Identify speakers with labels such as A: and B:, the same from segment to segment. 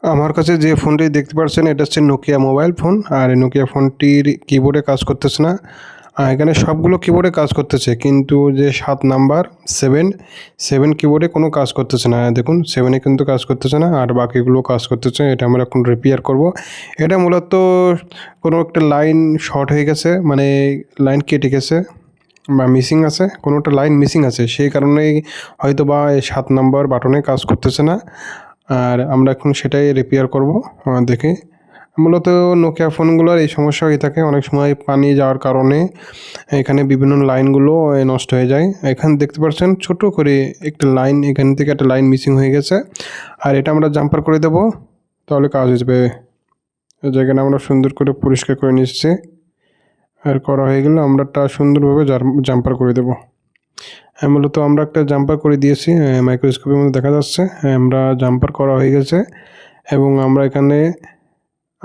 A: আমার কাছে যে ফোনটি দেখতে পাচ্ছেন এটা হচ্ছে নোকিয়া মোবাইল ফোন। আর এই নোকিয়া ফোনটির কিবোর্ডে কাজ করতেছে না। এখানে সবগুলো কিবোর্ডে কাজ করতেছে, কিন্তু যে 7 নাম্বার 7 কিবোর্ডে কোনো কাজ করতেছে না। দেখুন 7 এ কিন্তু কাজ করতেছে না, আর বাকিগুলো কাজ করতেছে। এটা আমরা এখন রিপেয়ার করব। এটা মূলত কোনো একটা লাইন শর্ট হয়ে গেছে, মানে লাইন কেটে গেছে বা মিসিং আছে, কোনো একটা লাইন মিসিং আছে। সেই কারণেই হয়তোবা এই 7 নাম্বার বাটনে কাজ করতেছে না। আর আমরা এখন সেটাই রিপেয়ার করব দেখে। মূলত নোকিয়া ফোনগুলোর এই সমস্যা হয়ে থাকে, অনেক সময় পানি যাওয়ার কারণে এখানে বিভিন্ন লাইনগুলো নষ্ট হয়ে যায়। এখানে দেখতে পাচ্ছেন ছোট করে একটা লাইন, এখান থেকে একটা লাইন মিসিং হয়ে গেছে। আর এটা আমরা জাম্পার করে দেব, তাহলে কাজ হয়ে যাবে। এই জায়গাটা আমরা সুন্দর করে পরিষ্কার করে নিচ্ছি। আর করা হয়ে গেলে আমরা একটা সুন্দরভাবে জাম্পার করে দেব। মূলত আমরা একটা জাম্পার করে দিয়েছি, মাইক্রোস্কোপের মধ্যে দেখা যাচ্ছে। আমরা জাম্পার করা হয়ে গেছে এবং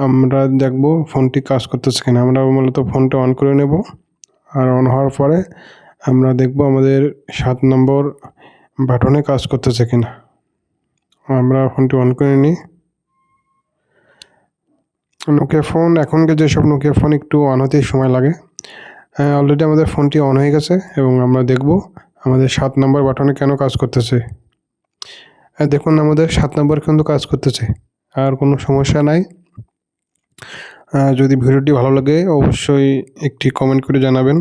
A: আমরা দেখব ফোনটি কাজ করতেছে কিনা। আমরা মূলত ফোনটা অন করে নেব, আর অন হওয়ার পরে আমরা দেখব আমাদের 7 নম্বর বাটনে কাজ করতেছে কিনা। আমরা ফোনটি অন করে নিই। নোকিয়া ফোন, এখনকার যেসব নোকিয়া ফোন একটু অন হতেই সময় লাগে। অলরেডি আমাদের ফোনটি অন হয়ে গেছে এবং আমরা দেখব আমাদের 7 নম্বর বাটনে কেন কাজ করতেছে। দেখুন আমাদের 7 নম্বর কিন্তু কাজ করতেছে, আর কোনো সমস্যা নাই। যদি ভিডিওটি ভালো লাগে অবশ্যই একটি কমেন্ট করে জানাবেন।